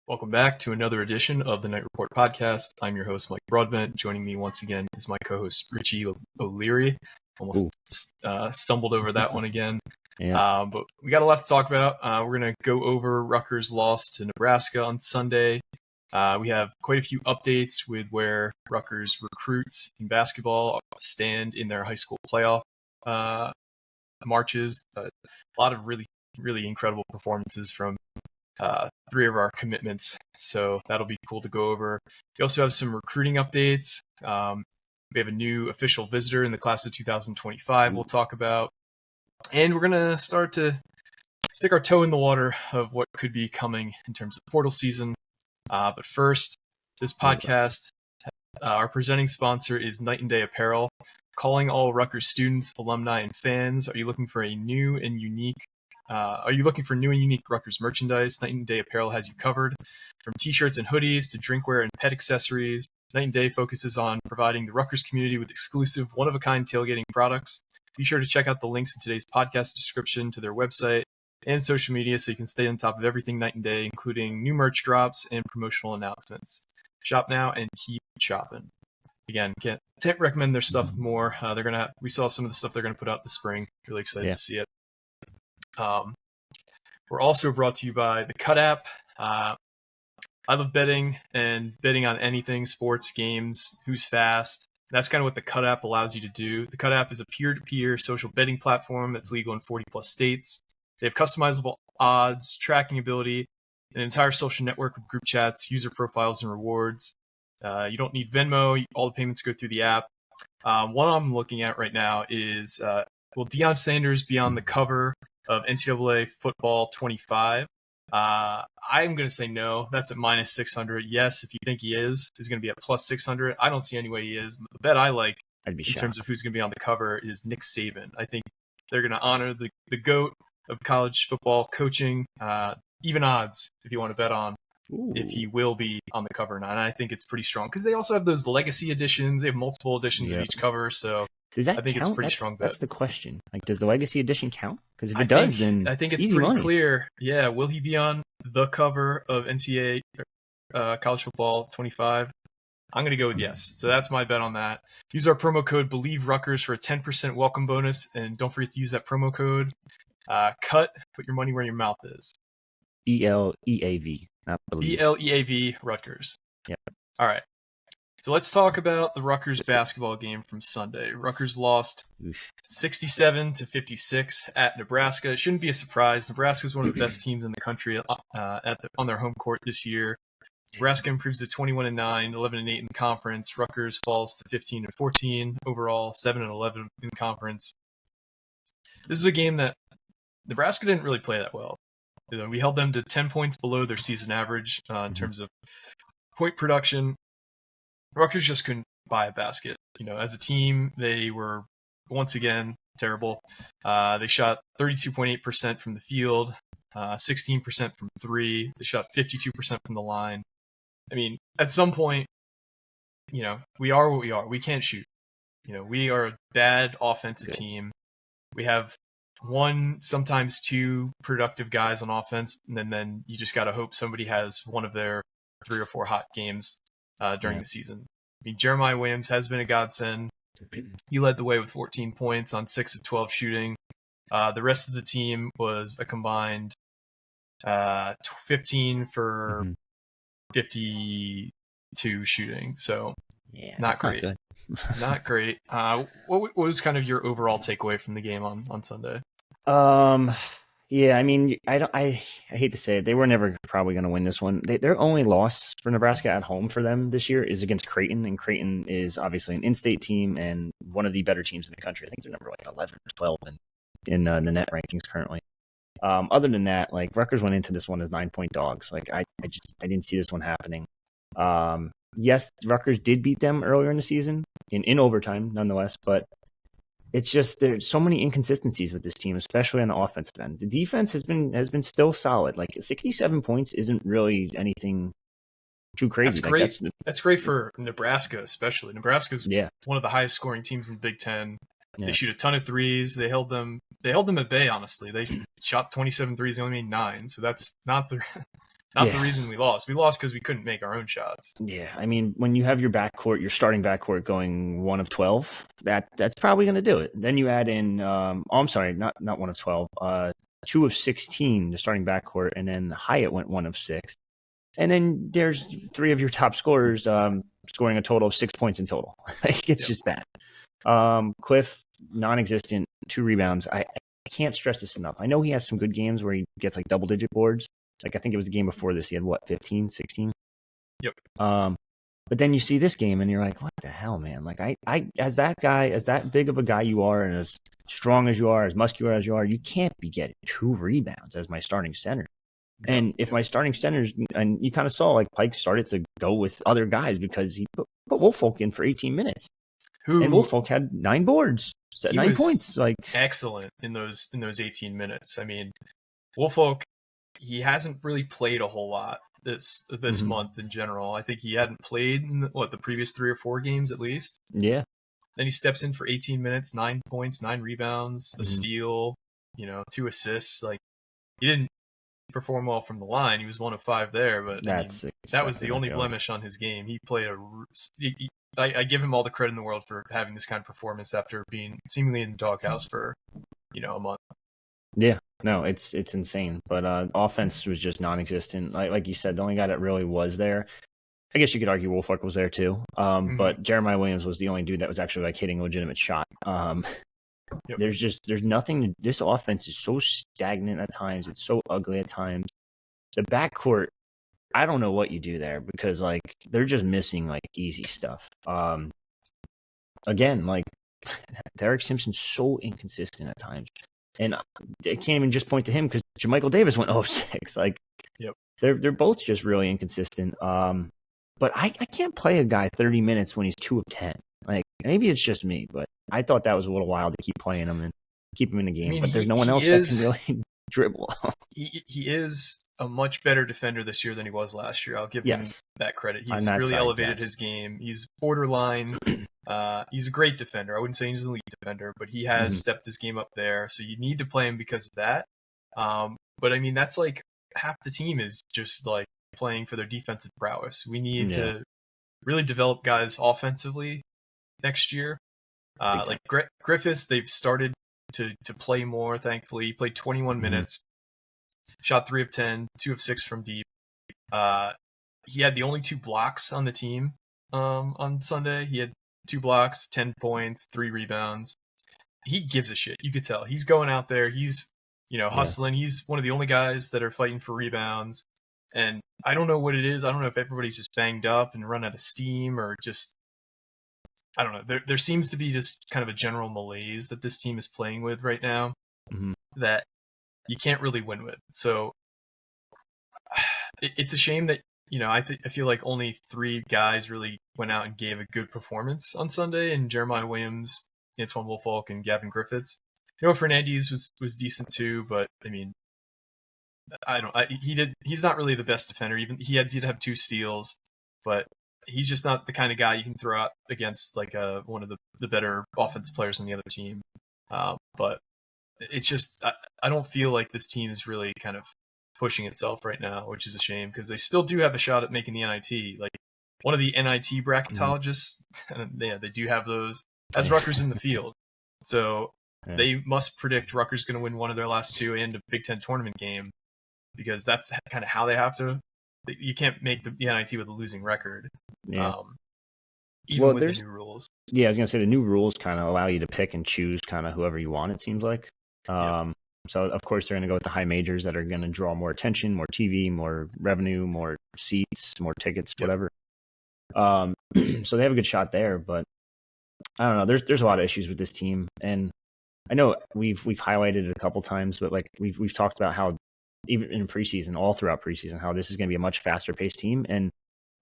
Welcome back to another edition of the Night Report podcast. I'm your host, Mike Broadbent. Joining me once again is my co-host, Richie O'Leary. Almost stumbled over that one again. Yeah. But we got a lot to talk about. We're going to go over Rutgers' loss to Nebraska on Sunday. We have quite a few updates with where Rutgers recruits in basketball stand in their high school playoff marches. A lot of really, really incredible performances from three of our commitments, so that'll be cool to go over. We also have some recruiting updates. We have a new official visitor in the class of 2025 we'll talk about, and we're gonna start to stick our toe in the water of what could be coming in terms of portal season. But first, this podcast, our presenting sponsor is Night and Day Apparel. Calling all Rutgers students, alumni, and fans. Are you looking for new and unique Rutgers merchandise? Night and Day Apparel has you covered. From t-shirts and hoodies to drinkware and pet accessories, Night and Day focuses on providing the Rutgers community with exclusive, one-of-a-kind tailgating products. Be sure to check out the links in today's podcast description to their website and social media so you can stay on top of everything Night and Day, including new merch drops and promotional announcements. Shop now and keep shopping. Again, can't recommend their stuff more. We saw some of the stuff they're gonna put out this spring. Really excited to see it. We're also brought to you by the Cut app. I love betting and betting on anything, sports, games, who's fast. That's kind of what the Cut app allows you to do. The Cut app is a peer-to-peer social betting platform that's legal in 40 plus states. They have customizable odds, tracking ability, an entire social network with group chats, user profiles, and rewards. You don't need Venmo. All the payments go through the app. One I'm looking at right now is, will Deion Sanders be on the cover of NCAA Football 25? I'm going to say no. That's at minus 600. Yes, if you think he is going to be at plus 600. I don't see any way he is. But the bet I like in terms of who's going to be on the cover is Nick Saban. I think they're going to honor the GOAT of college football coaching. Even odds if you want to bet on if he will be on the cover or not. And I think it's pretty strong because they also have those legacy editions. They have multiple editions of each cover. So does that I think count? It's a pretty strong bet. That's the question. Like, does the legacy edition count? Because if it does, then I think it's easy pretty money. clear. Yeah, will he be on the cover of NCAA College Football 25? I'm going to go with yes. So that's my bet on that. Use our promo code BelieveRutgers for a 10% welcome bonus, and don't forget to use that promo code. Cut. Put your money where your mouth is. BLEAV. Not believe. BLEAV Rutgers. Yep. All right. So let's talk about the Rutgers basketball game from Sunday. Rutgers lost 67-56 at Nebraska. It shouldn't be a surprise. Nebraska is one of the best teams in the country on their home court this year. Nebraska improves to 21-9, 11-8 in the conference. Rutgers falls to 15-14 overall, 7-11 in conference. This is a game that Nebraska didn't really play that well. We held them to 10 points below their season average in terms of point production. Rutgers just couldn't buy a basket. As a team, they were once again terrible. They shot 32.8% from the field, 16% from three. They shot 52% from the line. I mean, at some point, we are what we are. We can't shoot. We are a bad offensive team. We have one, sometimes two productive guys on offense, and then you just got to hope somebody has one of their 3 or 4 hot games during the season. I mean, Jeremiah Williams has been a godsend. He led the way with 14 points on 6 of 12 shooting. The rest of the team was a combined 15 for 52 shooting. So not great. Not great. What was kind of your overall takeaway from the game on Sunday? Yeah, I mean, I hate to say it, they were never probably going to win this one. Their only loss for Nebraska at home for them this year is against Creighton, and Creighton is obviously an in-state team and one of the better teams in the country. I think they're number 11 or 12 in the net rankings currently. Other than that, like, Rutgers went into this one as 9-point dogs. Like, I didn't see this one happening. Yes, Rutgers did beat them earlier in the season in overtime, nonetheless, but it's just there's so many inconsistencies with this team, especially on the offensive end. The defense has been still solid. Like, 67 points isn't really anything too crazy. That's great. That's great for Nebraska, especially. Nebraska's one of the highest scoring teams in the Big Ten. They shoot a ton of threes. They held them at bay, honestly. They shot 27 threes, they only made 9. So that's not Not the reason we lost. We lost because we couldn't make our own shots. Yeah, I mean, when you have your backcourt, your starting backcourt going 1 of 12, that's probably going to do it. Then you add in, I'm sorry, not 1 of 12, 2 of 16, the starting backcourt, and then Hyatt went 1 of 6. And then there's 3 of your top scorers scoring a total of 6 points in total. It's just bad. Cliff, non-existent, 2 rebounds. I can't stress this enough. I know he has some good games where he gets like double-digit boards. Like I think it was the game before this. He had what, 15, 16? Yep. But then you see this game and you're like, what the hell, man? Like I as that guy, as that big of a guy you are, and as strong as you are, as muscular as you are, you can't be getting 2 rebounds as my starting center. And if my starting centers, and you kind of saw like Pike started to go with other guys because he put Woolfolk in for 18 minutes. And Woolfolk had 9 boards, 9 points. Like excellent in those 18 minutes. I mean, Woolfolk, he hasn't really played a whole lot this month in general. I think he hadn't played in the previous 3 or 4 games at least. Yeah. Then he steps in for 18 minutes, 9 points, 9 rebounds, a steal, 2 assists. Like he didn't perform well from the line. He was 1 of 5 there, but that was the only blemish on his game. He played I give him all the credit in the world for having this kind of performance after being seemingly in the doghouse for a month. Yeah, no, it's insane. But offense was just non-existent. Like you said, the only guy that really was there, I guess you could argue Woolfolk was there too. But Jeremiah Williams was the only dude that was actually like hitting a legitimate shot. There's nothing. This offense is so stagnant at times. It's so ugly at times. The backcourt, I don't know what you do there because like they're just missing like easy stuff. Again, like Derek Simpson's so inconsistent at times, and I can't even just point to him because Jermichael Davis went 0-6. Like, they're both just really inconsistent. But I can't play a guy 30 minutes when he's 2 of 10. Like maybe it's just me, but I thought that was a little wild to keep playing him and keep him in the game. I mean, but there's no one else that can really dribble. He is a much better defender this year than he was last year. I'll give him that credit. He's really elevated his game. He's borderline. He's a great defender. I wouldn't say he's an elite defender, but he has stepped his game up there. So you need to play him because of that. But I mean, that's like half the team is just like playing for their defensive prowess. We need to really develop guys offensively next year. Like Griffiths, they've started to play more, thankfully. He played 21 minutes, shot 3 of 10, 2 of 6 from deep. He had the only 2 blocks on the team on Sunday. He had 2 blocks, 10 points, 3 rebounds. He gives a shit. You could tell. He's going out there. He's, hustling. He's one of the only guys that are fighting for rebounds. And I don't know what it is. I don't know if everybody's just banged up and run out of steam or just, I don't know. There seems to be just kind of a general malaise that this team is playing with right now that you can't really win with. So it's a shame that, I feel like only 3 guys really went out and gave a good performance on Sunday, and Jeremiah Williams, Antoine Woolfolk, and Gavin Griffiths. Fernandez was decent too, but I mean, he's not really the best defender. Even he did have 2 steals, but he's just not the kind of guy you can throw out against like one of the better offensive players on the other team. But it's just I don't feel like this team is really kind of pushing itself right now, which is a shame because they still do have a shot at making the NIT. Like one of the NIT bracketologists, they do have those as Rutgers in the field. So they must predict Rutgers is going to win one of their last 2 and a Big Ten tournament game because that's kind of how they have to. You can't make the NIT with a losing record. Even with the new rules. Yeah, I was going to say the new rules kind of allow you to pick and choose kind of whoever you want, it seems like. So, of course, they're going to go with the high majors that are going to draw more attention, more TV, more revenue, more seats, more tickets, whatever. So they have a good shot there, but I don't know. There's a lot of issues with this team, and I know we've highlighted it a couple times, but like we've talked about how even in preseason, all throughout preseason, how this is going to be a much faster paced team, and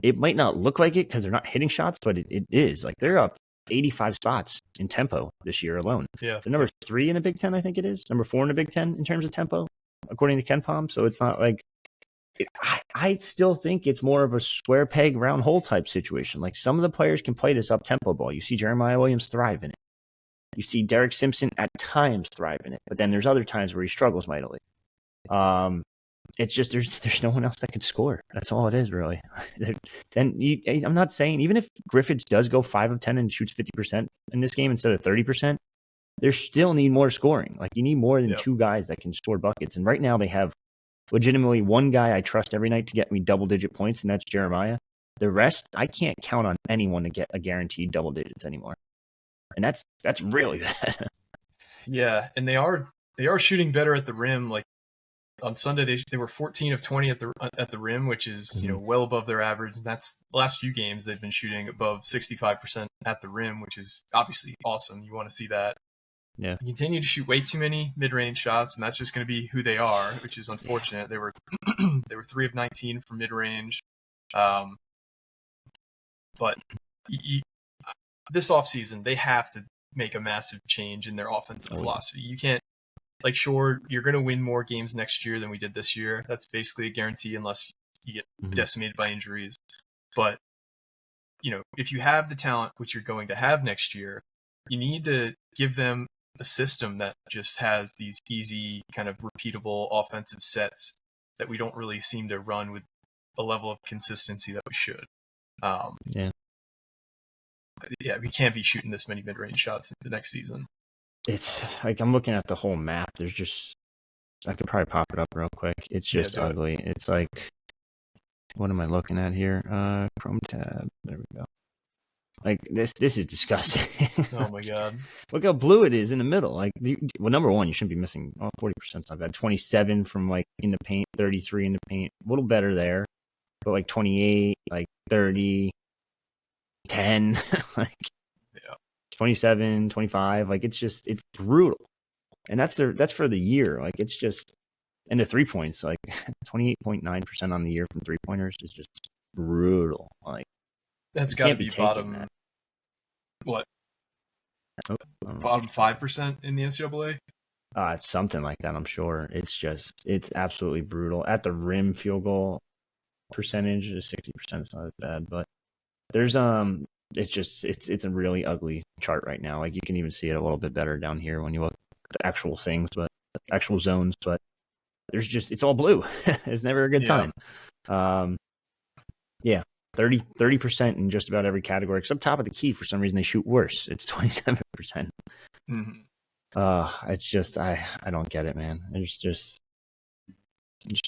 it might not look like it because they're not hitting shots, but it is. Like they're up 85 spots in tempo this year alone. Yeah. They're number 3 in the Big Ten, I think it is. Number 4 in the Big Ten in terms of tempo, according to KenPom. So it's not like I still think it's more of a square peg, round hole type situation. Like some of the players can play this up tempo ball. You see Jeremiah Williams thrive in it. You see Derek Simpson at times thrive in it, but then there's other times where he struggles mightily. it's just there's no one else that can score. That's all it is, really. I'm not saying even if Griffiths does go 5 of 10 and shoots 50% in this game instead of 30%, they still need more scoring. Like you need more than two guys that can score buckets. And right now they have legitimately one guy I trust every night to get me double-digit points, and that's Jeremiah. The rest, I can't count on anyone to get a guaranteed double digits anymore, and that's really bad. Yeah, and they are shooting better at the rim. Like on Sunday, they were 14 of 20 at the rim, which is well above their average. And that's the last few games they've been shooting above 65% at the rim, which is obviously awesome. You want to see that. Yeah, They continue to shoot way too many mid-range shots, and that's just going to be who they are, which is unfortunate. They were 3 of 19 from mid-range. But this offseason, they have to make a massive change in their offensive philosophy. You can't, sure, you're going to win more games next year than we did this year. That's basically a guarantee unless you get decimated by injuries. But, if you have the talent, which you're going to have next year, you need to give them a system that just has these easy, kind of repeatable offensive sets that we don't really seem to run with a level of consistency that we should. We can't be shooting this many mid-range shots the next season. It's like I'm looking at the whole map. There's just I could probably pop it up real quick. It's just ugly. It's like, what am I looking at here? Chrome tab. There we go. Like this is disgusting. Oh my god! Look how blue it is in the middle. Like, number one, you shouldn't be missing. 40% I've had 27 from in the paint, 33 in the paint. A little better there, but 28, 30, 10, 27, 25. It's brutal, and that's for the year. It's just, and the 3 points, 28.9% on the year from 3-pointers is just brutal. That's got to be bottom. That. What? Bottom 5% in the NCAA? It's something like that, I'm sure. It's absolutely brutal. At the rim, field goal percentage is 60%. It's not as bad, but there's it's a really ugly chart right now. You can even see it a little bit better down here when you look at the actual things, but actual zones. But it's all blue. It's never a good time. 30% in just about every category, except top of the key. For some reason, they shoot worse. It's 27%. It's just I don't get it, man. It's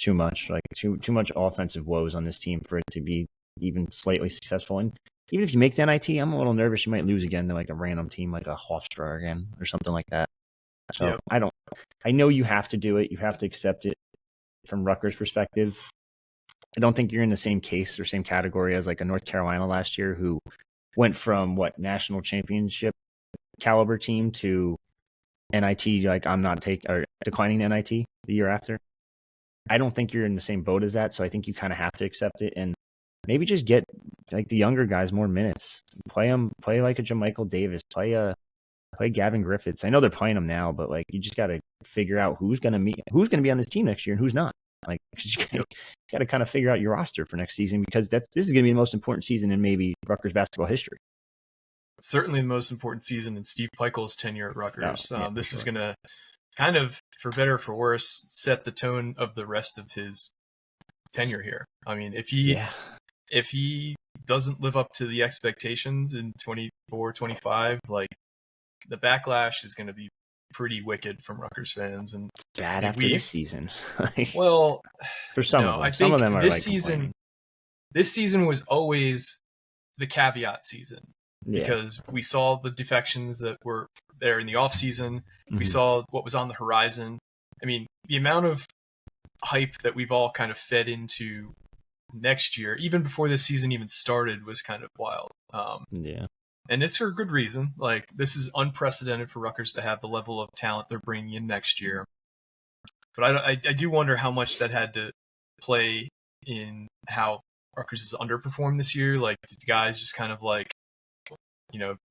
too much. Too much offensive woes on this team for it to be even slightly successful. And even if you make the NIT, I'm a little nervous you might lose again to a random team like a Hofstra again or something like that. So I know you have to do it. You have to accept it from Rutgers' perspective. I don't think you're in the same case or same category as a North Carolina last year who went from national championship caliber team to NIT. I'm not declining the NIT the year after. I don't think you're in the same boat as that. So I think you kind of have to accept it and maybe just get the younger guys more minutes. Play a JaMychal Davis. Play Gavin Griffiths. I know they're playing them now, but you just got to figure out who's going to be on this team next year and who's not. You got to kind of figure out your roster for next season because this is going to be the most important season in maybe Rutgers basketball history. Certainly the most important season in Steve Pikiell's tenure at Rutgers. This is going to kind of, for better or for worse, set the tone of the rest of his tenure here. I mean, if he doesn't live up to the expectations in 24, 25, the backlash is going to be pretty wicked from Rutgers fans, and it's bad after this season. Well, for some of them, I think some of them are this season. This season was always the caveat season because we saw the defections that were there in the off season. We saw what was on the horizon. I mean, the amount of hype that we've all kind of fed into next year, even before this season even started, was kind of wild. And it's for a good reason. This is unprecedented for Rutgers to have the level of talent they're bringing in next year. But I do wonder how much that had to play in how Rutgers has underperformed this year. Did guys just kind of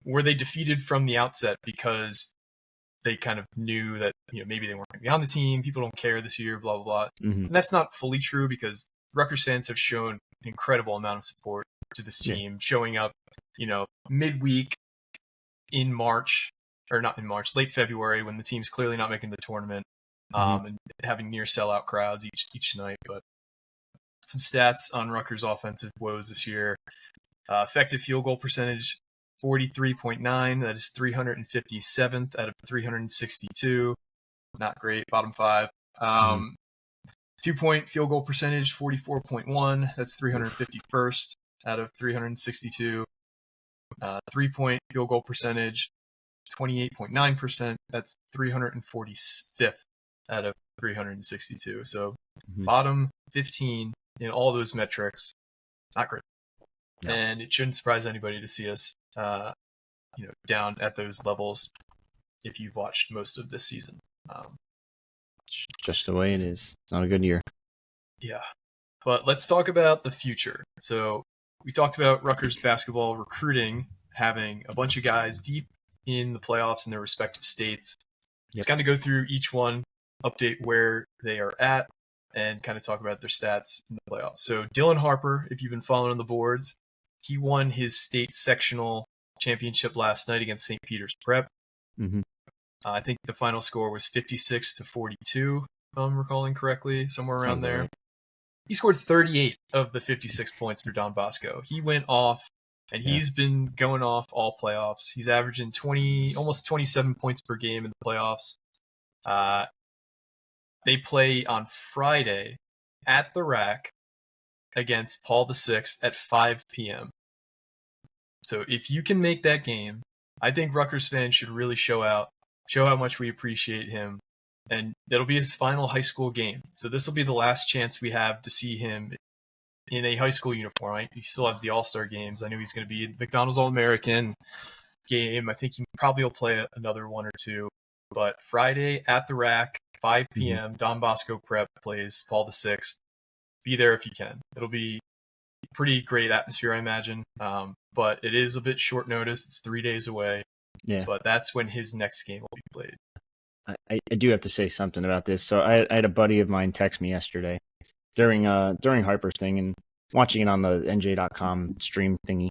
were they defeated from the outset because they kind of knew that maybe they weren't going to be on the team, people don't care this year, blah, blah, blah. And that's not fully true because Rutgers fans have shown an incredible amount of support to this team, showing up midweek in March, or not in March, late February when the team's clearly not making the tournament. and having near sellout crowds each night. But some stats on Rutgers' offensive woes this year. Effective field goal percentage, 43.9. That is 357th out of 362. Not great. Bottom five. 2-point field goal percentage, 44.1. That's 351st out of 362. 3-point field goal percentage, 28.9%. That's 345th out of 362. So bottom 15 in all those metrics. Not great. No. And it shouldn't surprise anybody to see us, down at those levels if you've watched most of this season. Just the way it is. It's not a good year. Yeah. But let's talk about the future. So we talked about Rutgers basketball recruiting, having a bunch of guys deep in the playoffs in their respective states. Let's kind of go through each one, update where they are at, and kind of talk about their stats in the playoffs. So Dylan Harper, if you've been following on the boards, he won his state sectional championship last night against St. Peter's Prep. I think the final score was 56-42, if I'm recalling correctly, somewhere around there. Right. He scored 38 of the 56 points for Don Bosco. He went off, and he's been going off all playoffs. He's averaging almost 27 points per game in the playoffs. They play on Friday at the Rack against Paul VI at 5 p.m. So if you can make that game, I think Rutgers fans should really show how much we appreciate him. And it'll be his final high school game. So this will be the last chance we have to see him in a high school uniform. He still has the All-Star games. I know he's going to be in the McDonald's All-American game. I think he probably will play another one or two. But Friday at the Rack, 5 p.m., Don Bosco Prep plays Paul VI. Be there if you can. It'll be pretty great atmosphere, I imagine. But it is a bit short notice. It's 3 days away. Yeah. But that's when his next game will be played. I do have to say something about this. So I had a buddy of mine text me yesterday during Harper's thing and watching it on the NJ.com stream thingy.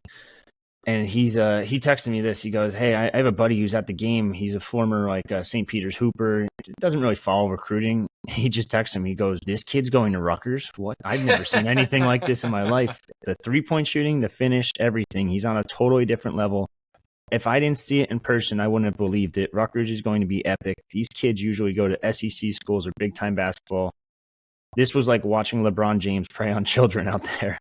And he texted me this. He goes, "Hey, I have a buddy who's at the game. He's a former St. Peter's hooper. Doesn't really follow recruiting." He just texted him. He goes, "This kid's going to Rutgers? What? I've never seen anything like this in my life. The 3-point shooting, the finish, everything. He's on a totally different level. If I didn't see it in person, I wouldn't have believed it. Rutgers is going to be epic. These kids usually go to SEC schools or big-time basketball. This was like watching LeBron James prey on children out there."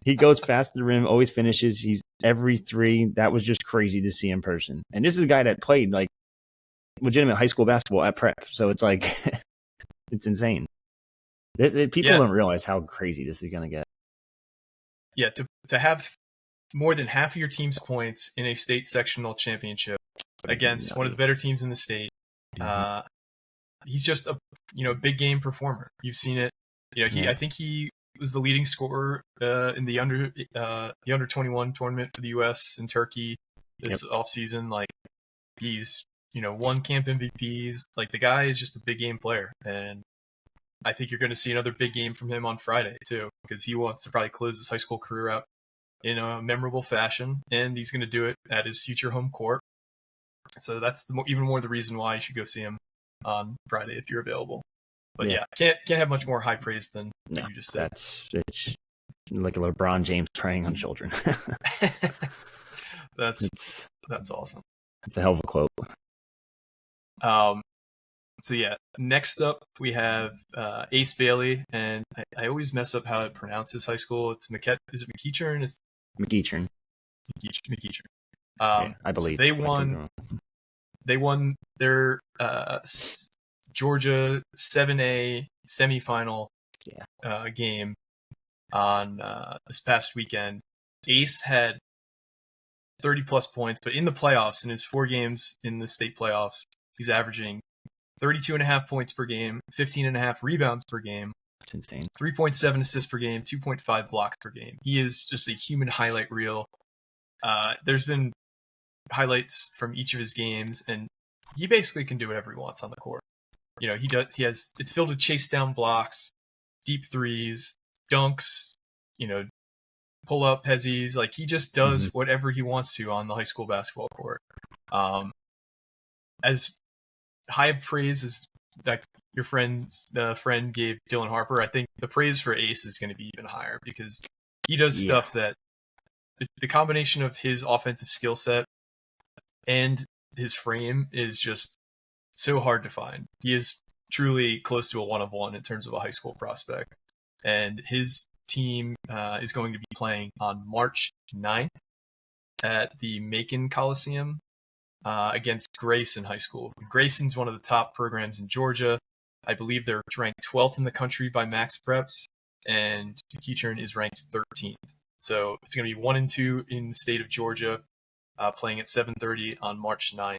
He goes fast to the rim, always finishes. He's every three. That was just crazy to see in person. And this is a guy that played legitimate high school basketball at Prep. So it's it's insane. People don't realize how crazy this is going to get. Yeah, to have more than half of your team's points in a state sectional championship against one of the better teams in the state. He's just a big game performer. You've seen it. I think he was the leading scorer in the under 21 tournament for the U.S. in Turkey this offseason. He's won camp MVPs. The guy is just a big game player, and I think you're going to see another big game from him on Friday too, because he wants to probably close his high school career out in a memorable fashion, and he's going to do it at his future home court. So that's even more the reason why you should go see him on Friday if you're available. But can't have much more high praise than you just said. It's like a LeBron James preying on children. That's awesome. It's a hell of a quote. So next up we have Ace Bailey, and I always mess up how to pronounce his high school. It's Is it McEachern? It's McEachern. McEachern. I believe so they won their Georgia 7A semifinal game on this past weekend. Ace had 30-plus points, but in the playoffs, in his 4 games in the state playoffs, he's averaging 32.5 points per game, 15.5 rebounds per game. That's insane. 3.7 assists per game, 2.5 blocks per game. He is just a human highlight reel. There's been highlights from each of his games, and he basically can do whatever he wants on the court. It's filled with chase down blocks, deep threes, dunks, pull up hezzies. He just does whatever he wants to on the high school basketball court. As high praise is that the friend gave Dylan Harper. I think the praise for Ace is going to be even higher because he does stuff that the combination of his offensive skill set and his frame is just so hard to find. He is truly close to a one of one in terms of a high school prospect. And his team is going to be playing on March 9th at the Macon Coliseum against Grayson High School. Grayson's one of the top programs in Georgia. I believe they're ranked 12th in the country by Max Preps, and Keyturn is ranked 13th. So it's going to be 1 and 2 in the state of Georgia, playing at 7:30 on March 9th.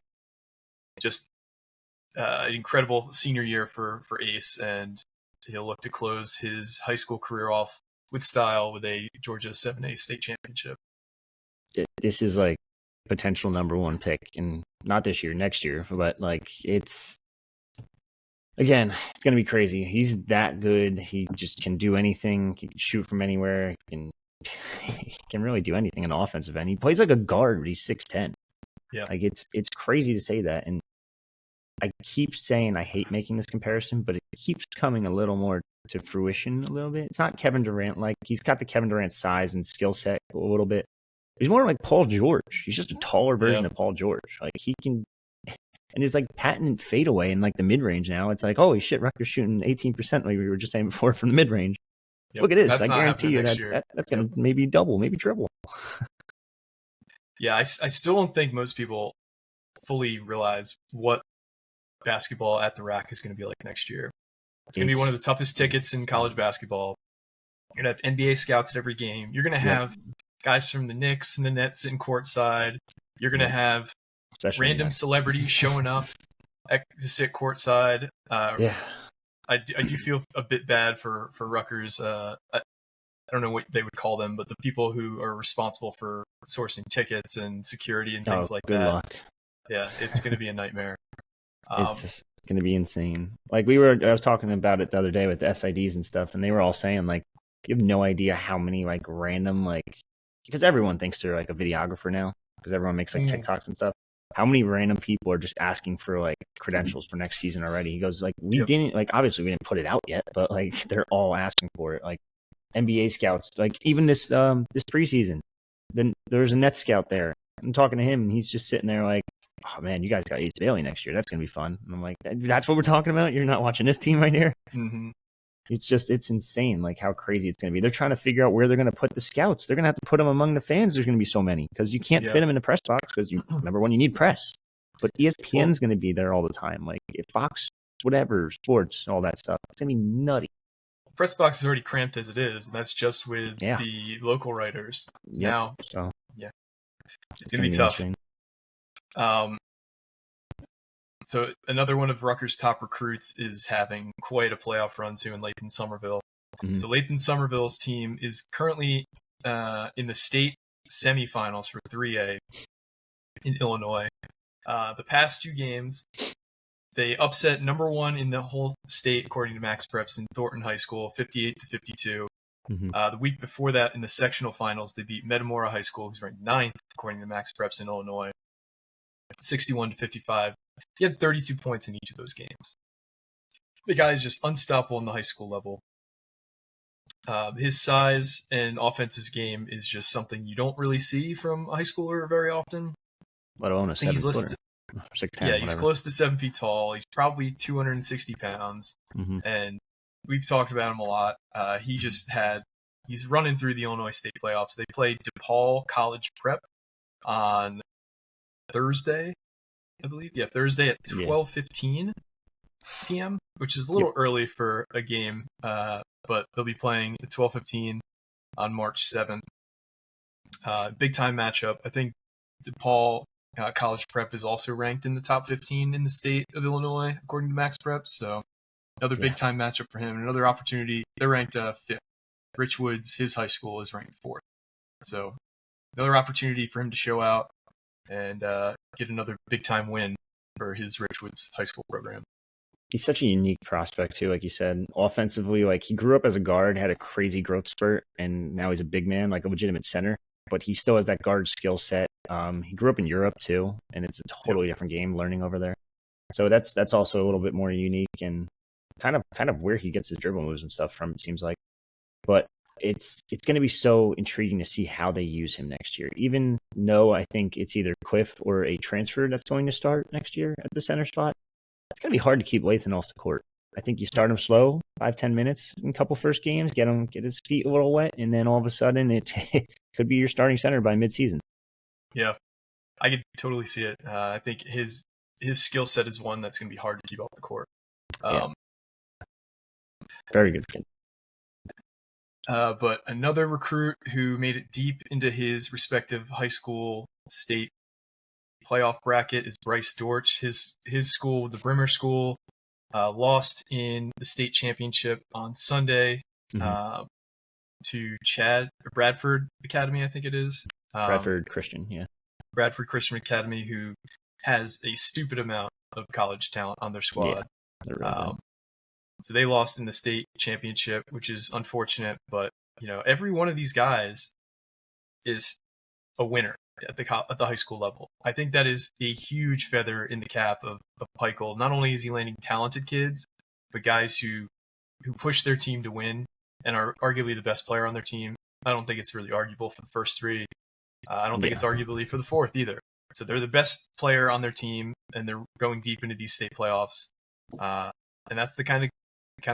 Just an incredible senior year for Ace, and he'll look to close his high school career off with style with a Georgia 7A state championship. This is like potential number 1 pick, and not this year, next year, but like it's going to be crazy. He's that good. He just can do anything. He can shoot from anywhere. He can really do anything in the offensive end. He plays like a guard, but he's 6'10". Yeah, like it's crazy to say that, and I keep saying I hate making this comparison, but it keeps coming a little more to fruition a little bit. It's not Kevin Durant. Like, he's got the Kevin Durant size and skill set a little bit. He's more like Paul George. He's just a taller version of Paul George. Like, he can, and it's like patent fadeaway in like the mid range now. It's like, holy shit, Rutgers shooting 18%, like we were just saying before, from the mid range. Yep. Look at this. I guarantee you that's going to maybe double, maybe triple. Yeah, I still don't think most people fully realize what basketball at the Rack is going to be like next year. It's going to be one of the toughest tickets in college basketball. You're going to have NBA scouts at every game. You're going to have guys from the Knicks and the Nets sitting courtside. You're going to have random celebrities showing up to sit courtside. I do feel a bit bad for Rutgers. I don't know what they would call them, but the people who are responsible for sourcing tickets and security and things like that. Good luck. Yeah, it's going to be a nightmare. It's just going to be insane. Like, I was talking about it the other day with the SIDs and stuff, and they were all saying, like, you have no idea how many, like, random, like, because everyone thinks they're, like, a videographer now, because everyone makes, like, TikToks and stuff. How many random people are just asking for, like, credentials for next season already? He goes, like, we didn't, like, obviously we didn't put it out yet, but, like, they're all asking for it. Like, NBA scouts, like, even this preseason, then there's a Nets scout there. I'm talking to him, and he's just sitting there like, oh, man, you guys got Ace Bailey next year. That's going to be fun. And I'm like, that's what we're talking about? You're not watching this team right here? Mm-hmm. It's insane, like, how crazy it's going to be. They're trying to figure out where they're going to put the scouts. They're going to have to put them among the fans. There's going to be so many because you can't fit them in the press box because number one, you need press. But ESPN's going to be there all the time. Like, if Fox, whatever, sports, all that stuff, it's going to be nutty. Press box is already cramped as it is, and that's just with the local writers. Yep. Now, so, it's going to be tough. So another one of Rutgers' top recruits is having quite a playoff run too in Lathan Somerville. Mm-hmm. So Lathan Somerville's team is currently in the state semifinals for 3A in Illinois. The past 2 games, they upset number 1 in the whole state, according to Max Preps, in Thornton High School, 58-52. Mm-hmm. The week before that, in the sectional finals, they beat Metamora High School, who's ranked 9th, according to Max Preps in Illinois, 61-55. He had 32 points in each of those games. The guy is just unstoppable in the high school level. His size and offensive game is just something you don't really see from a high schooler very often. Let alone a 7-footer. 6'10", he's close to 7 feet tall. He's probably 260 pounds. Mm-hmm. And we've talked about him a lot. He's running through the Illinois State playoffs. They played DePaul College Prep on Thursday, I believe. Yeah, Thursday at 12:15 p.m., which is a little early for a game, but they'll be playing at 12:15 on March 7th. Big time matchup. I think DePaul College Prep is also ranked in the top 15 in the state of Illinois, according to Max Preps. So another big time matchup for him. Another opportunity. They're ranked 5th. Rich Woods, his high school, is ranked 4th. So another opportunity for him to show out and get another big time win for his Rich Woods high school program. He's such a unique prospect too, like you said. Offensively, like, he grew up as a guard, had a crazy growth spurt, and now he's a big man, like a legitimate center. But he still has that guard skill set. He grew up in Europe too, and it's a totally different game learning over there. So that's also a little bit more unique and kind of where he gets his dribble moves and stuff from, it seems like. But it's going to be so intriguing to see how they use him next year. Even though I think it's either Cliff or a transfer that's going to start next year at the center spot, it's going to be hard to keep Lathan off the court. I think you start him slow, 5-10 minutes in a couple first games, get his feet a little wet, and then all of a sudden it could be your starting center by midseason. Yeah, I could totally see it. I think his skill set is one that's going to be hard to keep off the court. Yeah. Very good kid. But another recruit who made it deep into his respective high school state playoff bracket is Bryce Dortch. His school, the Brimmer School, lost in the state championship on Sunday to Bradford Academy, I think it is. Bradford Christian, yeah. Bradford Christian Academy, who has a stupid amount of college talent on their squad. Yeah, so they lost in the state championship, which is unfortunate. But every one of these guys is a winner at the high school level. I think that is a huge feather in the cap of Pikel. Not only is he landing talented kids, but guys who push their team to win and are arguably the best player on their team. I don't think it's really arguable for the first three. I don't think it's arguably for the fourth either. So they're the best player on their team, and they're going deep into these state playoffs. And that's the kind of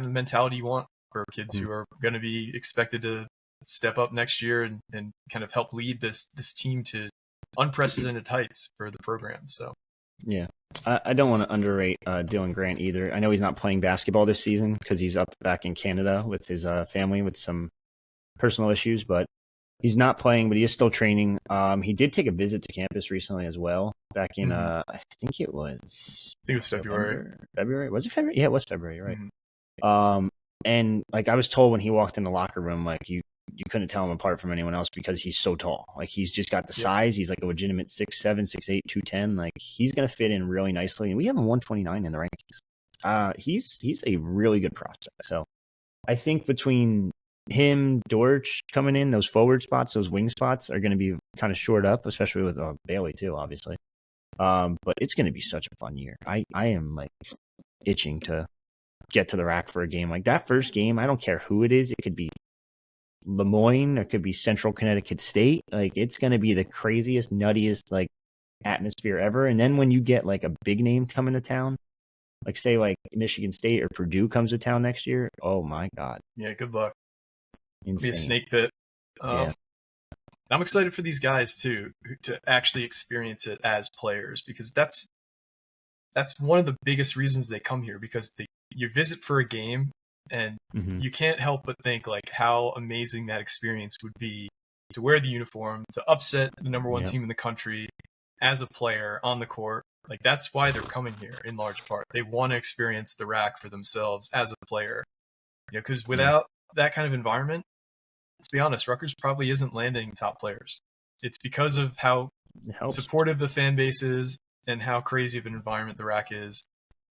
mentality you want for kids who are going to be expected to step up next year and kind of help lead this team to unprecedented heights for the program. So yeah, I don't want to underrate Dylan Grant either. I know he's not playing basketball this season because he's up back in Canada with his family with some personal issues, but he's not playing, but he is still training. He did take a visit to campus recently as well, back in I think it was February. February? Was it February? Yeah, it was February, right? And like I was told when he walked in the locker room, like you couldn't tell him apart from anyone else because he's so tall. Like he's just got the size. He's like a legitimate 6'7", 6'8", 210. Like he's gonna fit in really nicely. And we have him 129 in the rankings. He's a really good prospect. So I think between him, Dortch coming in, those forward spots, those wing spots are going to be kind of shored up, especially with Bailey too, obviously. But it's going to be such a fun year. I am like itching to get to the rack for a game. Like that first game, I don't care who it is. It could be Lemoyne, or it could be Central Connecticut State. Like it's going to be the craziest, nuttiest like atmosphere ever. And then when you get like a big name coming to town, like say like Michigan State or Purdue comes to town next year, oh my God. Yeah, good luck. Insane. Be a snake pit. Yeah. I'm excited for these guys too to actually experience it as players, because that's one of the biggest reasons they come here, because you visit for a game and you can't help but think like how amazing that experience would be to wear the uniform, to upset the number one team in the country as a player on the court. Like that's why they're coming here in large part. They want to experience the rack for themselves as a player. Because without that kind of environment, let's be honest, Rutgers probably isn't landing top players. It's because of how supportive the fan base is and how crazy of an environment the rack is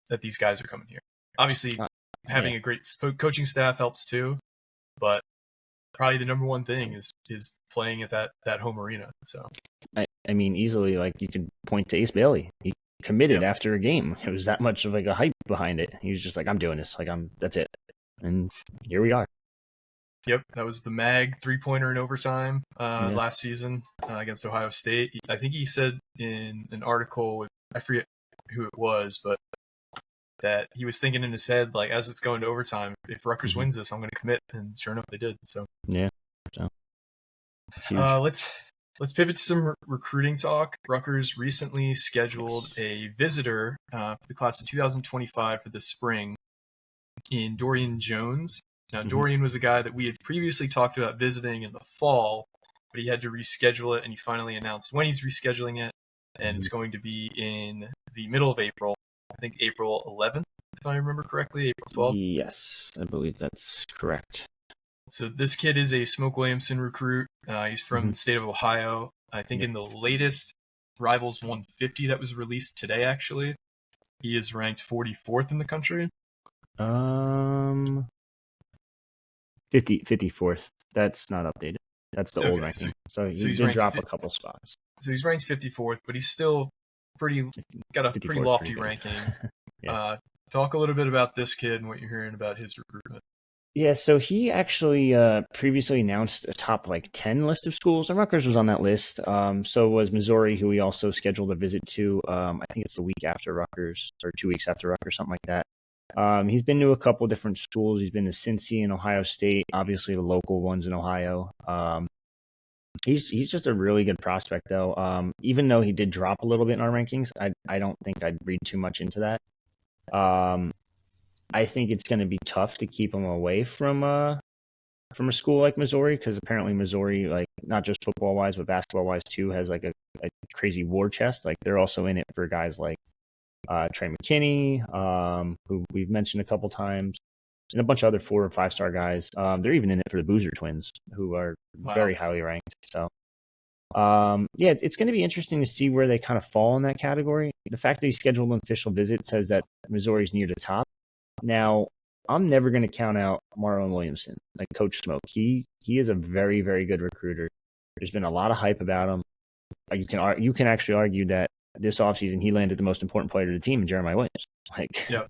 that these guys are coming here. Obviously, having a great coaching staff helps too, but probably the number one thing is playing at that home arena. So, I mean, easily, like you could point to Ace Bailey. He committed after a game. It was that much of like a hype behind it. He was just like, "I'm doing this. Like that's it." And here we are. Yep, that was the MAG 3-pointer in overtime last season against Ohio State. I think he said in an article, I forget who it was, but that he was thinking in his head, like, as it's going to overtime, if Rutgers wins this, I'm going to commit. And sure enough, they did. So let's pivot to some recruiting talk. Rutgers recently scheduled a visitor for the class of 2025 for the spring in Dorian Jones. Now, Dorian was a guy that we had previously talked about visiting in the fall, but he had to reschedule it, and he finally announced when he's rescheduling it, and it's going to be in the middle of April. I think April 11th, if I remember correctly, April 12th. Yes, I believe that's correct. So this kid is a Smoke Williamson recruit. He's from the state of Ohio. I think in the latest Rivals 150 that was released today, actually, he is ranked 44th in the country. 54th. That's not updated. That's the old ranking. So he did drop a couple spots. So he's ranked 54th, but he's still got a pretty lofty ranking. Yeah. Talk a little bit about this kid and what you're hearing about his recruitment. Yeah, so he actually previously announced a top like 10 list of schools, and Rutgers was on that list. So was Missouri, who he also scheduled a visit to. I think it's the week after Rutgers or 2 weeks after Rutgers, something like that. He's been to a couple different schools. He's been to Cincy and Ohio State, obviously the local ones in Ohio. He's just a really good prospect, though. Even though he did drop a little bit in our rankings, I don't think I'd read too much into that. I think it's going to be tough to keep him away from a school like Missouri, because apparently Missouri, like not just football wise but basketball wise too, has like a crazy war chest. Like they're also in it for guys like Trey McKinney, who we've mentioned a couple times, and a bunch of other 4 or 5 star guys. They're even in it for the Boozer twins, who are Wow. very highly ranked. So yeah, it's going to be interesting to see where they kind of fall in that category. The fact that he scheduled an official visit says that Missouri's near the top. Now, I'm never going to count out Marlon Williamson, like Coach Smoke. He is a very, very good recruiter. There's been a lot of hype about him. You can actually argue that this offseason he landed the most important player to the team, Jeremiah Williams. Like Yep.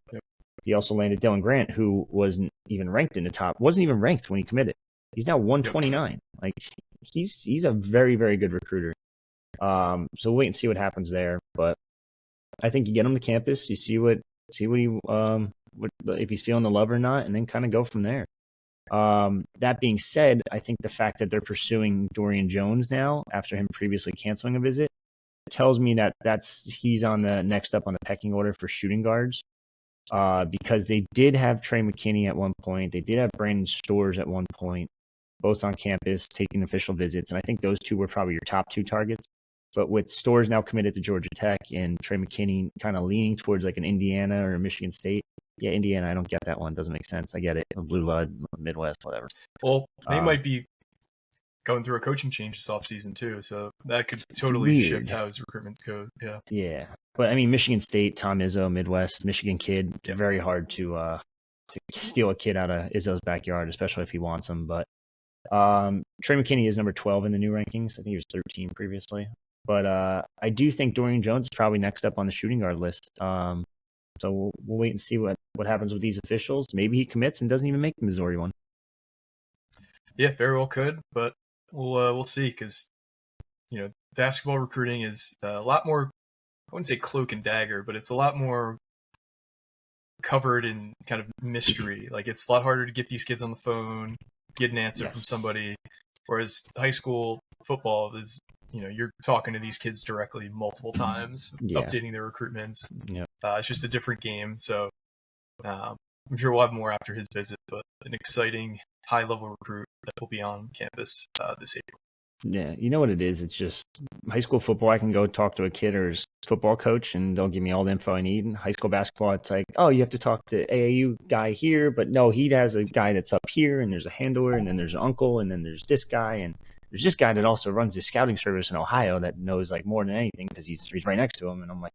he also landed Dylan Grant, who wasn't even ranked in the top, wasn't even ranked when he committed. He's now 129. Like he's a very, very good recruiter. So we'll wait and see what happens there. But I think you get him to campus, you see what he if he's feeling the love or not, and then kind of go from there. That being said, I think the fact that they're pursuing Dorian Jones now after him previously canceling a visit tells me that he's on the next up on the pecking order for shooting guards. Because they did have Trey McKinney at one point, they did have Brandon Stores at one point, both on campus taking official visits, and I think those two were probably your top 2 targets. But with Stores now committed to Georgia Tech and Trey McKinney kind of leaning towards like an Indiana or a Michigan State. Yeah, Indiana, I don't get that one. Doesn't make sense. I get it. Blue blood, Midwest, whatever. Well, they might be going through a coaching change this offseason too, so that could totally shift how his recruitment goes. Yeah. Yeah. But I mean, Michigan State, Tom Izzo, Midwest, Michigan kid, very hard to steal a kid out of Izzo's backyard, especially if he wants him. But Trey McKinney is number 12 in the new rankings. I think he was 13 previously. But I do think Dorian Jones is probably next up on the shooting guard list. So we'll wait and see what happens with these officials. Maybe he commits and doesn't even make the Missouri one. Yeah, very well could, but we'll see, because basketball recruiting is a lot more. I wouldn't say cloak and dagger, but it's a lot more covered in kind of mystery. Like it's a lot harder to get these kids on the phone, get an answer from somebody, whereas high school football is, you're talking to these kids directly multiple times, updating their recruitments. It's just a different game. So I'm sure we'll have more after his visit, but an exciting high-level recruit that will be on campus this April. Yeah, you know what it is? It's just high school football. I can go talk to a kid or his football coach, and they'll give me all the info I need. In high school basketball, it's like, oh, you have to talk to AAU guy here, but no, he has a guy that's up here, and there's a handler, and then there's an uncle, and then there's this guy, and there's this guy that also runs the scouting service in Ohio that knows like more than anything because he's right next to him, and I'm like,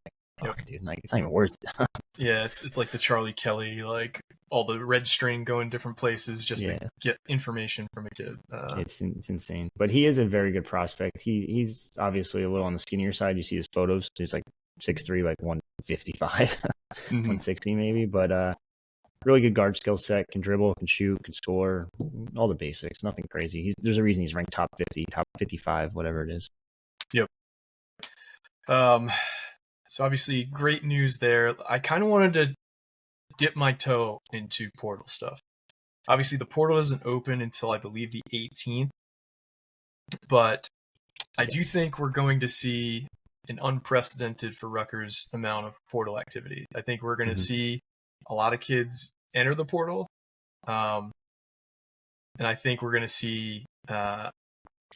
dude, like it's not even worth it. Yeah, it's like the Charlie Kelly, like all the red string going different places just to get information from a kid. It's insane, but he is a very good prospect. He's obviously a little on the skinnier side. You see his photos; he's like 6'3", like 155, 160 maybe. But really good guard skill set. Can dribble, can shoot, can score. All the basics. Nothing crazy. There's a reason he's ranked top 50, top 55, whatever it is. Yep. So obviously, great news there. I kind of wanted to dip my toe into portal stuff. Obviously, the portal doesn't open until I believe the 18th, but I do think we're going to see an unprecedented for Rutgers amount of portal activity. I think we're going to see a lot of kids enter the portal, and I think we're going to see a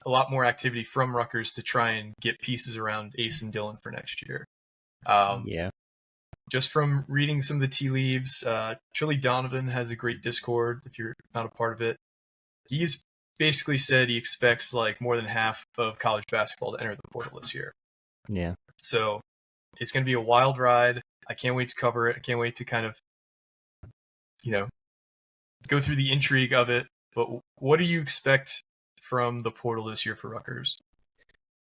lot more activity from Rutgers to try and get pieces around Ace and Dylan for next year. Just from reading some of the tea leaves, Trilly Donovan has a great Discord if you're not a part of it. He's basically said he expects like more than half of college basketball to enter the portal this year. Yeah. So it's going to be a wild ride. I can't wait to cover it. I can't wait to kind of, go through the intrigue of it. But what do you expect from the portal this year for Rutgers?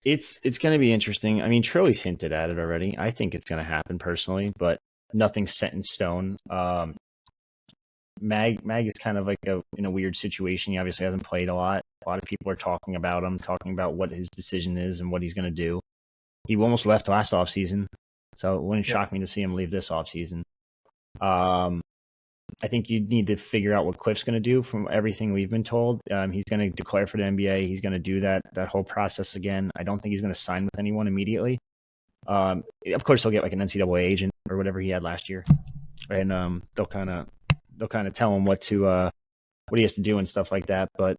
It's going to be interesting. I mean, Trilly's hinted at it already. I think it's going to happen personally, but nothing's set in stone. Mag is kind of like in a weird situation. He obviously hasn't played a lot. A lot of people are talking about him, talking about what his decision is and what he's going to do. He almost left last offseason, so it wouldn't shock me to see him leave this offseason. I think you need to figure out what Cliff's going to do. From everything we've been told, he's going to declare for the NBA. He's going to do that whole process again. I don't think he's going to sign with anyone immediately. Of course, he'll get like an NCAA agent or whatever he had last year, and they'll kind of tell him what he has to do and stuff like that. But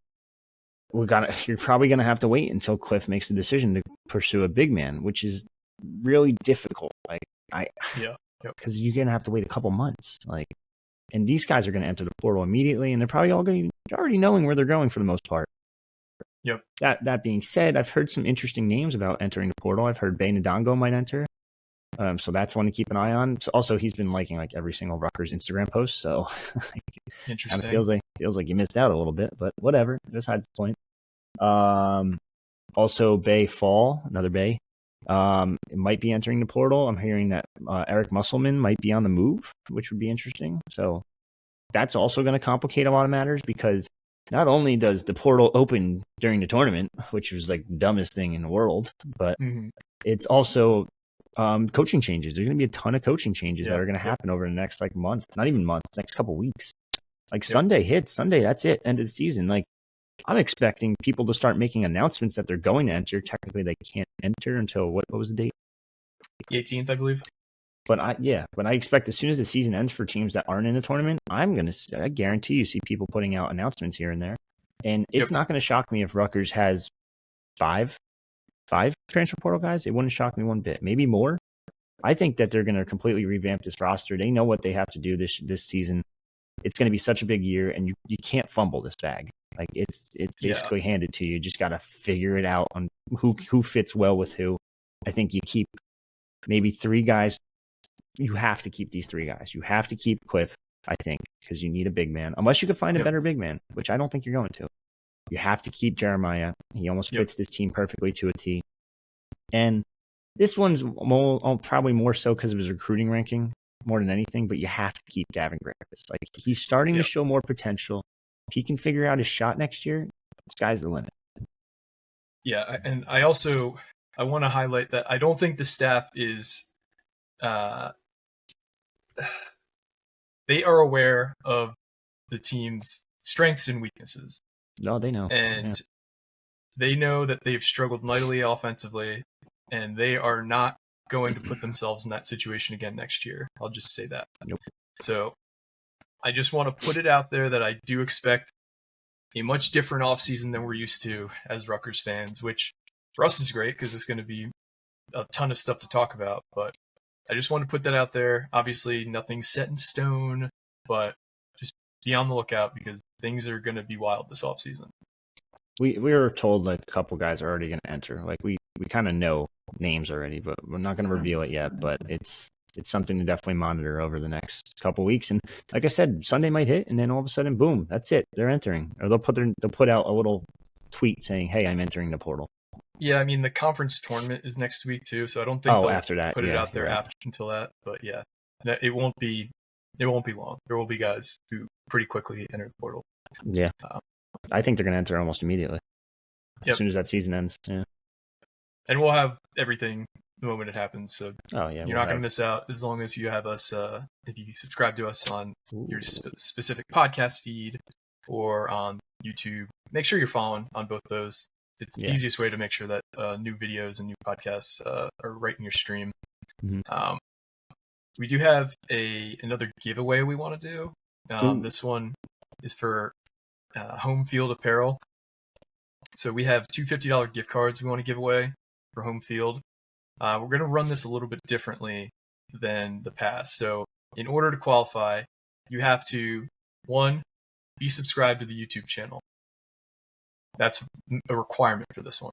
you're probably going to have to wait until Cliff makes a decision to pursue a big man, which is really difficult. Because you're going to have to wait a couple months. And these guys are going to enter the portal immediately, and they're probably all going to be already knowing where they're going for the most part. Yep. That being said, I've heard some interesting names about entering the portal. I've heard Bay Ndongo might enter. So that's one to keep an eye on. So also, he's been liking like every single Rutgers Instagram post. So interesting. Kind of feels like you missed out a little bit, but whatever. Besides the point. Also, Bay Fall, another Bay. It might be entering the portal. I'm hearing that Eric Musselman might be on the move, which would be interesting. So that's also going to complicate a lot of matters, because not only does the portal open during the tournament, which was like the dumbest thing in the world, but it's also coaching changes. There's going to be a ton of coaching changes that are going to happen over the next month, not even month, next couple weeks. Sunday hits, that's it, end of the season. I'm expecting people to start making announcements that they're going to enter. Technically, they can't enter until what was the date? The 18th, I believe. But I expect as soon as the season ends for teams that aren't in the tournament, I guarantee you see people putting out announcements here and there. And it's not going to shock me if Rutgers has five transfer portal guys. It wouldn't shock me one bit, maybe more. I think that they're going to completely revamp this roster. They know what they have to do this season. It's going to be such a big year, and you can't fumble this bag. It's basically handed to you. You just got to figure it out on who fits well with who. I think you keep maybe 3 guys. You have to keep these 3 guys. You have to keep Cliff, I think, because you need a big man. Unless you can find a better big man, which I don't think you're going to. You have to keep Jeremiah. He almost fits this team perfectly to a T. And this one's probably more so because of his recruiting ranking more than anything, but you have to keep Gavin Griffiths. He's starting to show more potential. If he can figure out his shot next year, the sky's the limit. Yeah, and I want to highlight that I don't think the staff is they are aware of the team's strengths and weaknesses. No, they know. And they know that they've struggled mightily offensively, and they are not going to put themselves in that situation again next year. I'll just say that. Nope. So I just want to put it out there that I do expect a much different offseason than we're used to as Rutgers fans, which for us is great because it's going to be a ton of stuff to talk about. But I just want to put that out there. Obviously, nothing's set in stone, but just be on the lookout because things are going to be wild this offseason. We were told a couple guys are already going to enter. We kind of know names already, but we're not going to reveal it yet. But it's something to definitely monitor over the next couple weeks. And like I said, Sunday might hit, and then all of a sudden, boom, that's it. They're entering, or they'll put out a little tweet saying, "Hey, I'm entering the portal." Yeah, I mean the conference tournament is next week too, so I don't think they'll after that, put it out there after until that. But yeah, it won't be long. There will be guys who pretty quickly enter the portal. Yeah, I think they're going to enter almost immediately as soon as that season ends. Yeah, and we'll have everything the moment it happens. So you're not going to miss out as long as you have us. If you subscribe to us on your specific podcast feed or on YouTube, make sure you're following on both those. It's the easiest way to make sure that new videos and new podcasts are right in your stream. Mm-hmm. We do have another giveaway we want to do. This one is for home field apparel. So we have 2 $50 gift cards we want to give away for home field. We're going to run this a little bit differently than the past. So in order to qualify, you have to, 1, be subscribed to the YouTube channel. That's a requirement for this one.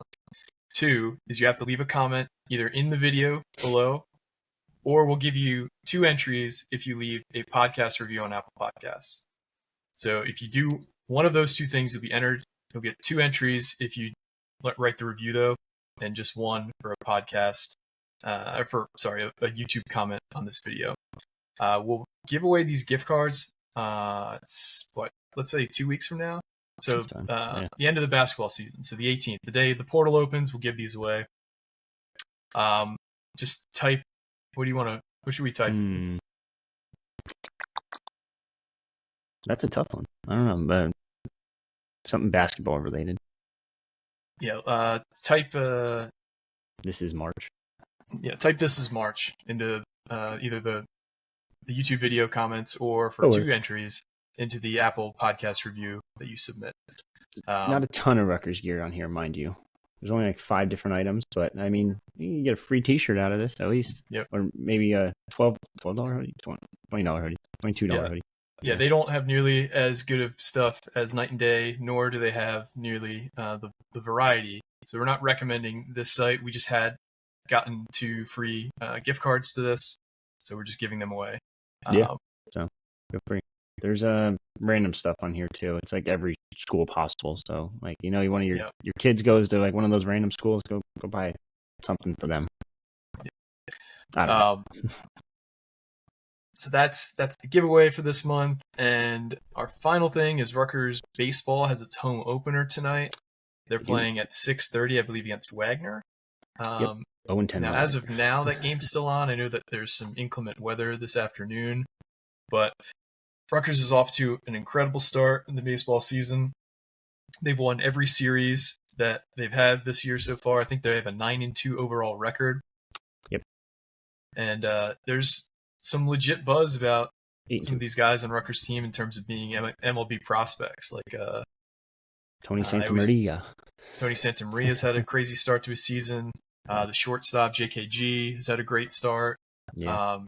2 is you have to leave a comment either in the video below, or we'll give you 2 entries if you leave a podcast review on Apple Podcasts. So if you do one of those 2 things, you'll be entered. You'll get 2 entries if you write the review, though, and just 1 for a podcast, a YouTube comment on this video. We'll give away these gift cards. Let's say 2 weeks from now. So the end of the basketball season. So the 18th, the day the portal opens, we'll give these away. Just type. What should we type? That's a tough one. I don't know, but something basketball related. Yeah. Type. This is March. Yeah. Type "This is March" into either the YouTube video comments or for 2 entries into the Apple podcast review that you submit. Not a ton of Rutgers gear on here, mind you. There's only like 5 different items, but I mean, you get a free T-shirt out of this at least. Yep. Or maybe a $12 hoodie, $20 hoodie, $22 hoodie. Yeah, they don't have nearly as good of stuff as Night and Day, nor do they have nearly the variety. So we're not recommending this site. We just had gotten 2 free gift cards to this, so we're just giving them away. So feel free. There's random stuff on here too. It's like every school possible. So like one of your kids goes to like one of those random schools, go buy something for them. I don't know. So that's the giveaway for this month. And our final thing is Rutgers baseball has its home opener tonight. They're playing at 6:30, I believe, against Wagner. 0-10. Now, as of now, that game's still on. I know that there's some inclement weather this afternoon, but Rutgers is off to an incredible start in the baseball season. They've won every series that they've had this year so far. I think they have a 9-2 overall record. Yep. And there's some legit buzz about 8-2. some of these guys on Rutgers' team in terms of being MLB prospects, like Tony Santamaria. Tony Santamaria's had a crazy start to his season. The shortstop JKG has had a great start. Yeah.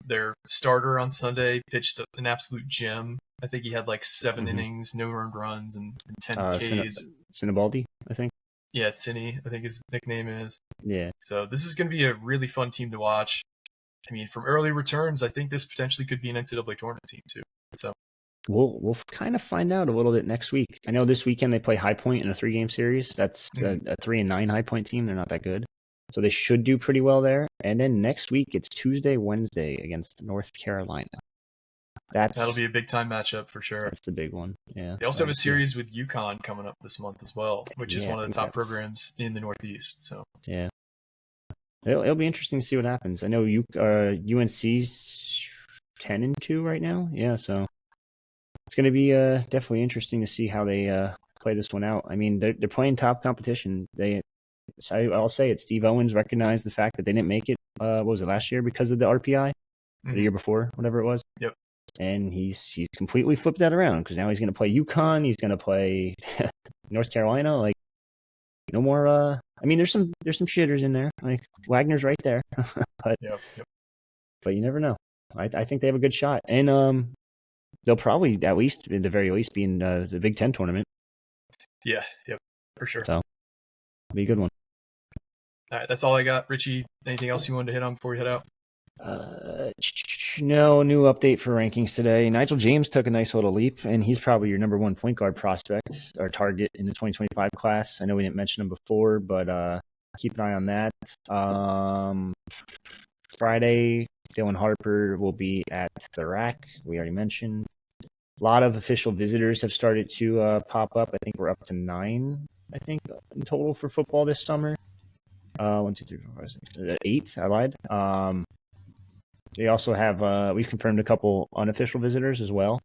Their starter on Sunday pitched an absolute gem. I think he had like 7 innings, no earned runs, and 10 Ks. Sinibaldi, I think. Yeah, Cinny, I think his nickname is. Yeah. So this is going to be a really fun team to watch. I mean, from early returns, I think this potentially could be an NCAA tournament team too. So we'll kind of find out a little bit next week. I know this weekend they play High Point in a 3-game series. That's a 3-9 High Point team. They're not that good. So they should do pretty well there. And then next week, it's Tuesday, Wednesday against North Carolina. That'll be a big-time matchup for sure. That's the big one, yeah. They also have a series with UConn coming up this month as well, which is one of the top programs in the Northeast. So yeah. It'll be interesting to see what happens. I know UNC's 10-2 right now. Yeah, so it's going to be definitely interesting to see how they play this one out. I mean, they're playing top competition. I'll say it. Steve Owens recognized the fact that they didn't make it. What was it, last year because of the RPI? The year before, whatever it was. Yep. And he's completely flipped that around because now he's going to play UConn. He's going to play North Carolina. Like no more. I mean, there's some shitters in there. Like Wagner's right there, but you never know. I think they have a good shot, and they'll probably at the very least be in the Big Ten tournament. Yeah. Yep. For sure. So it'll be a good one. All right, that's all I got. Richie, anything else you wanted to hit on before we head out? No new update for rankings today. Nigel James took a nice little leap, and he's probably your number 1 point guard prospect or target in the 2025 class. I know we didn't mention him before, but keep an eye on that. Friday, Dylan Harper will be at the rack. We already mentioned. A lot of official visitors have started to pop up. I think we're up to 9, I think, in total for football this summer. 1, 2, 3, 4, 5, 6, 8. I lied. They also have we've confirmed a couple unofficial visitors as well.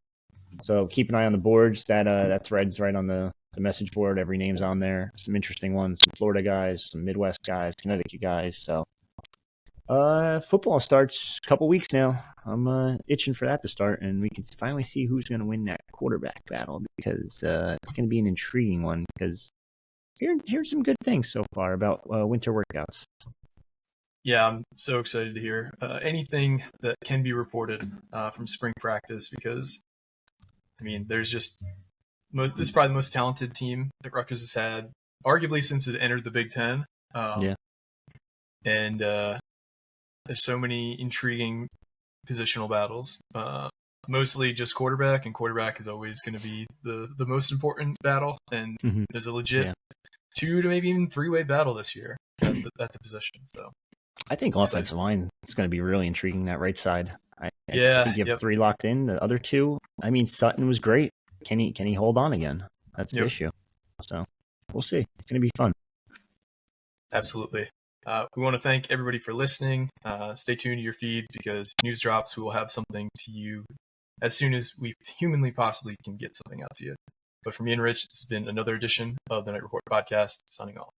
So keep an eye on the boards. That thread's right on the message board. Every name's on there. Some interesting ones. Some Florida guys, some Midwest guys, Connecticut guys. So football starts a couple weeks now. I'm itching for that to start, and we can finally see who's going to win that quarterback battle because it's going to be an intriguing one because here's some good things so far about winter workouts. Yeah, I'm so excited to hear anything that can be reported from spring practice because, I mean, there's just this is probably the most talented team that Rutgers has had, arguably since it entered the Big Ten. And there's so many intriguing positional battles, mostly just quarterback, and quarterback is always going to be the most important battle. And there's a legit 2 to maybe even 3-way battle this year at the position. So I think offensive line is going to be really intriguing, that right side. I Yeah, think you have yep, 3 locked in. The other 2, I mean, Sutton was great. Can he hold on again? That's the yep, issue. So we'll see. It's going to be fun. absolutely. We want to thank everybody for listening. Stay tuned to your feeds because news drops. We will have something to you as soon as we humanly possibly can get something out to you. But for me and Rich, this has been another edition of the Night Report podcast. Signing off.